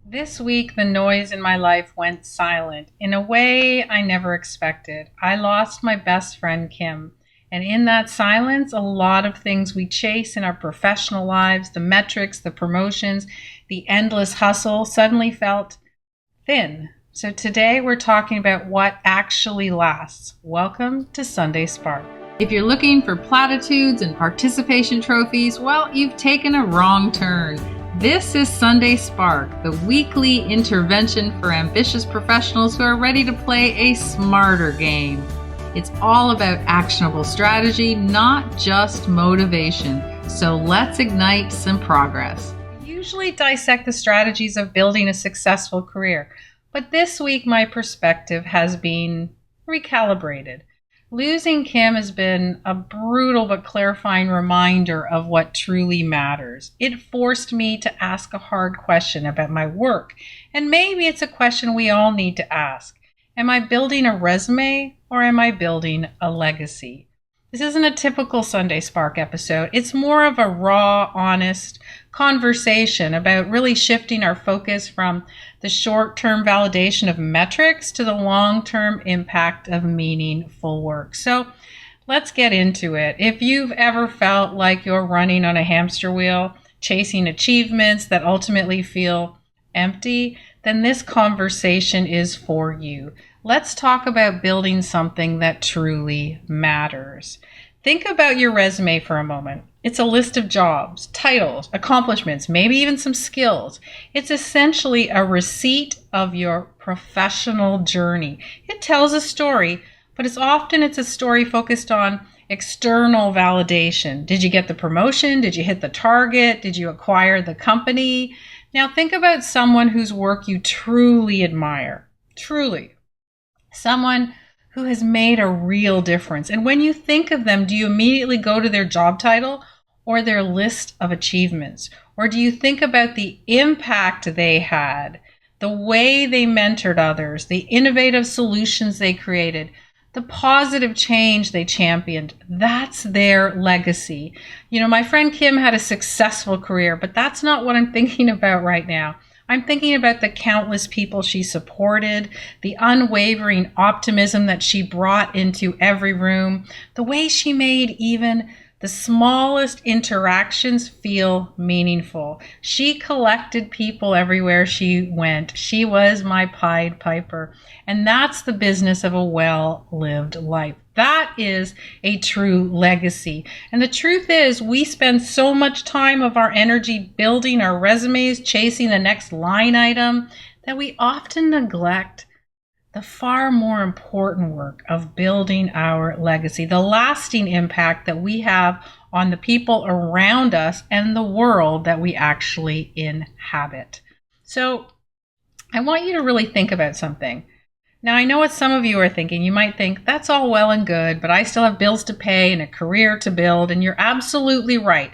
This week, the noise in my life went silent in a way I never expected. I lost my best friend, Kim. And in that silence, a lot of things we chase in our professional lives, the metrics, the promotions, the endless hustle, suddenly felt thin. So today, we're talking about what actually lasts. Welcome to Sunday Spark. If you're looking for platitudes and participation trophies, well, you've taken a wrong turn. This is Sunday Spark, the weekly intervention for ambitious professionals who are ready to play a smarter game. It's all about actionable strategy, not just motivation. So let's ignite some progress. We usually dissect the strategies of building a successful career, but this week my perspective has been recalibrated. Losing Kim has been a brutal but clarifying reminder of what truly matters. It forced me to ask a hard question about my work, and maybe it's a question we all need to ask. Am I building a resume or am I building a legacy? This isn't a typical Sunday Spark episode. It's more of a raw, honest conversation about really shifting our focus from the short-term validation of metrics to the long-term impact of meaningful work. So let's get into it. If you've ever felt like you're running on a hamster wheel, chasing achievements that ultimately feel empty, then this conversation is for you. Let's talk about building something that truly matters. Think about your resume for a moment. It's a list of jobs, titles, accomplishments, maybe even some skills. It's essentially a receipt of your professional journey. It tells a story, but it's a story focused on external validation. Did you get the promotion? Did you hit the target? Did you acquire the company? Now think about someone whose work you truly admire. Truly. Someone who has made a real difference. And when you think of them, do you immediately go to their job title or their list of achievements? Or do you think about the impact they had, the way they mentored others, the innovative solutions they created, the positive change they championed? That's their legacy. You know, my friend Kim had a successful career, but that's not what I'm thinking about right now. I'm thinking about the countless people she supported, the unwavering optimism that she brought into every room, the way she made even the smallest interactions feel meaningful. She collected people everywhere she went. She was my Pied Piper. And that's the business of a well-lived life. That is a true legacy. And the truth is, we spend so much time of our energy building our resumes, chasing the next line item, that we often neglect the far more important work of building our legacy, the lasting impact that we have on the people around us and the world that we actually inhabit. So I want you to really think about something. Now, I know what some of you are thinking. You might think, that's all well and good, but I still have bills to pay and a career to build, and you're absolutely right.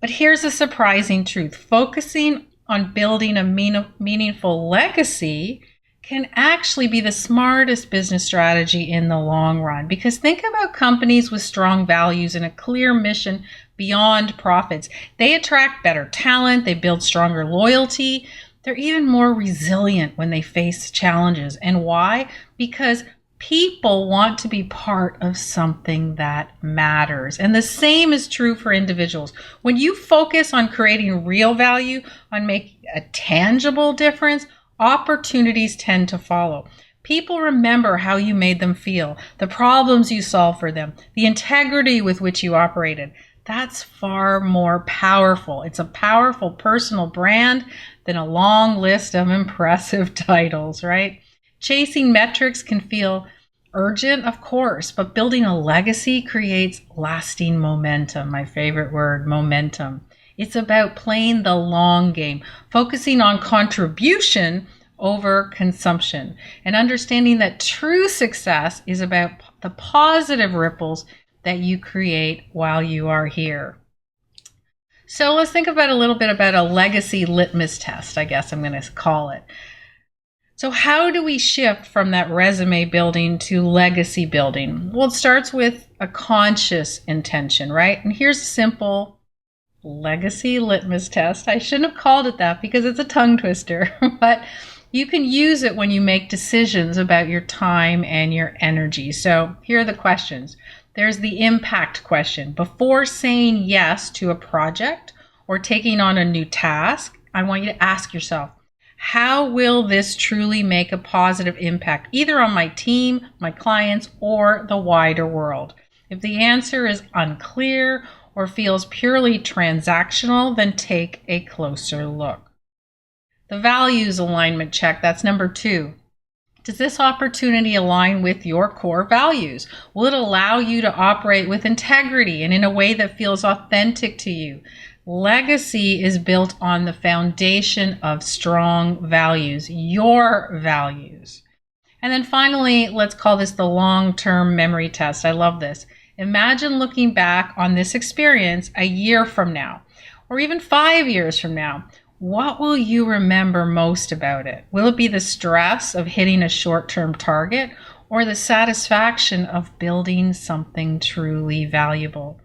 But here's a surprising truth. Focusing on building a meaningful legacy can actually be the smartest business strategy in the long run. Because think about companies with strong values and a clear mission beyond profits. They attract better talent, they build stronger loyalty, they're even more resilient when they face challenges. And why? Because people want to be part of something that matters. And the same is true for individuals. When you focus on creating real value, on making a tangible difference, opportunities tend to follow. People remember how you made them feel, the problems you solved for them, the integrity with which you operated. That's far more powerful. It's a powerful personal brand than a long list of impressive titles, right? Chasing metrics can feel urgent, of course, but building a legacy creates lasting momentum. My favorite word, momentum. It's about playing the long game, focusing on contribution over consumption, and understanding that true success is about the positive ripples that you create while you are here. So let's think about a little bit about a legacy litmus test, I guess I'm going to call it. So how do we shift from that resume building to legacy building? Well, it starts with a conscious intention, right? And here's a simple legacy litmus test. I shouldn't have called it that because it's a tongue twister, but you can use it when you make decisions about your time and your energy. So here are the questions. There's the impact question. Before saying yes to a project or taking on a new task, I want you to ask yourself, how will this truly make a positive impact, either on my team, my clients, or the wider world? If the answer is unclear or feels purely transactional, then take a closer look. The values alignment check, that's number 2. Does this opportunity align with your core values? Will it allow you to operate with integrity and in a way that feels authentic to you? Legacy is built on the foundation of strong values, your values. And then finally, let's call this the long-term memory test. I love this. Imagine looking back on this experience a year from now, or even 5 years from now. What will you remember most about it? Will it be the stress of hitting a short-term target or the satisfaction of building something truly valuable?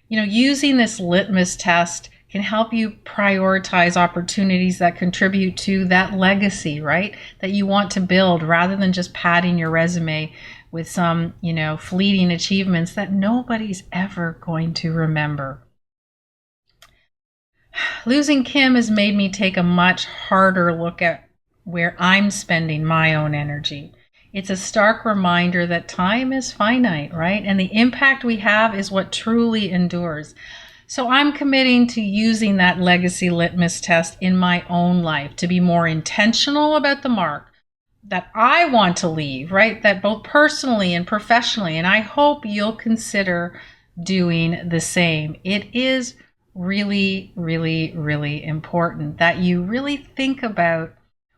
Using this litmus test can help you prioritize opportunities that contribute to that legacy, right? That you want to build, rather than just padding your resume with some, fleeting achievements that nobody's ever going to remember. Losing Kim has made me take a much harder look at where I'm spending my own energy. It's a stark reminder that time is finite, right? And the impact we have is what truly endures. So I'm committing to using that legacy litmus test in my own life to be more intentional about the mark that I want to leave, right? That both personally and professionally. And I hope you'll consider doing the same. It is really, really, really important that you really think about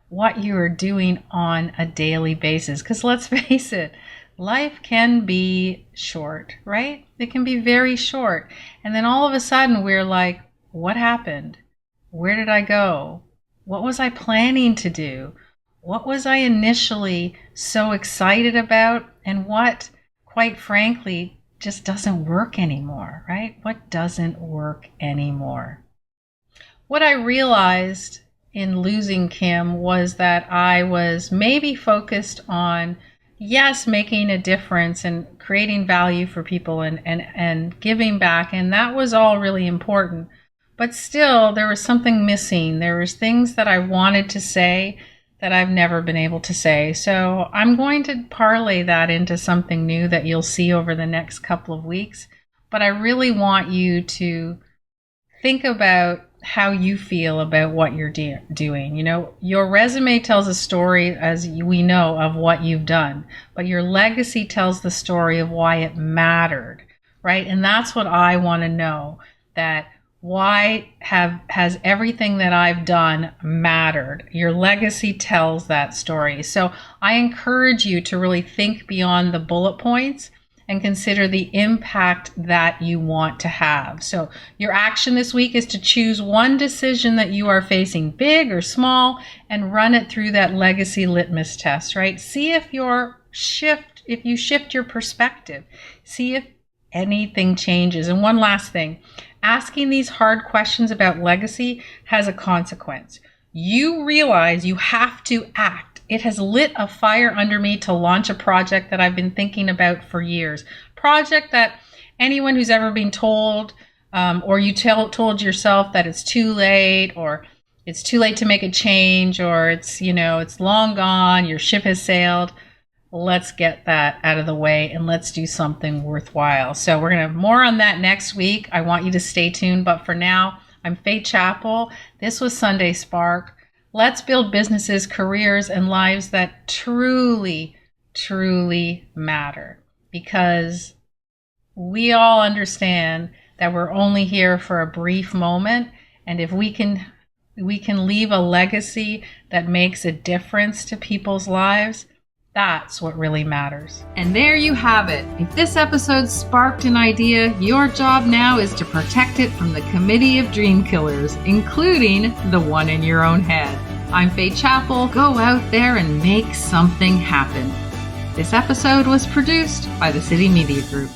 what you are doing on a daily basis. Because let's face it, life can be short, right? It can be very short. And then all of a sudden we're like, what happened? Where did I go? What was I planning to do? What was I initially so excited about? And what, quite frankly, just doesn't work anymore, right? What doesn't work anymore? What I realized in losing Kim was that I was maybe focused on, yes, making a difference and creating value for people and giving back. And that was all really important. But still, there was something missing. There was things that I wanted to say that I've never been able to say. So I'm going to parlay that into something new that you'll see over the next couple of weeks. But I really want you to think about how you feel about what you're doing. Your resume tells a story, as we know, of what you've done, but your legacy tells the story of why it mattered, right? And that's what I want to know, that why has everything that I've done mattered? Your legacy tells that story. So I encourage you to really think beyond the bullet points and consider the impact that you want to have. So your action this week is to choose one decision that you are facing, big or small, and run it through that legacy litmus test, right? See if you shift your perspective. See if anything changes. And one last thing, asking these hard questions about legacy has a consequence. You realize you have to act. It has lit a fire under me to launch a project that I've been thinking about for years. Project that anyone who's ever been told, or you told yourself that it's too late, or it's too late to make a change, or it's long gone, your ship has sailed. Let's get that out of the way and let's do something worthwhile. So we're going to have more on that next week. I want you to stay tuned. But for now, I'm Faye Chappell. This was Sunday Spark. Let's build businesses, careers, and lives that truly, truly matter. Because we all understand that we're only here for a brief moment. And if we can leave a legacy that makes a difference to people's lives, that's what really matters. And there you have it. If this episode sparked an idea, your job now is to protect it from the committee of dream killers, including the one in your own head. I'm Faye Chappell. Go out there and make something happen. This episode was produced by the City Media Group.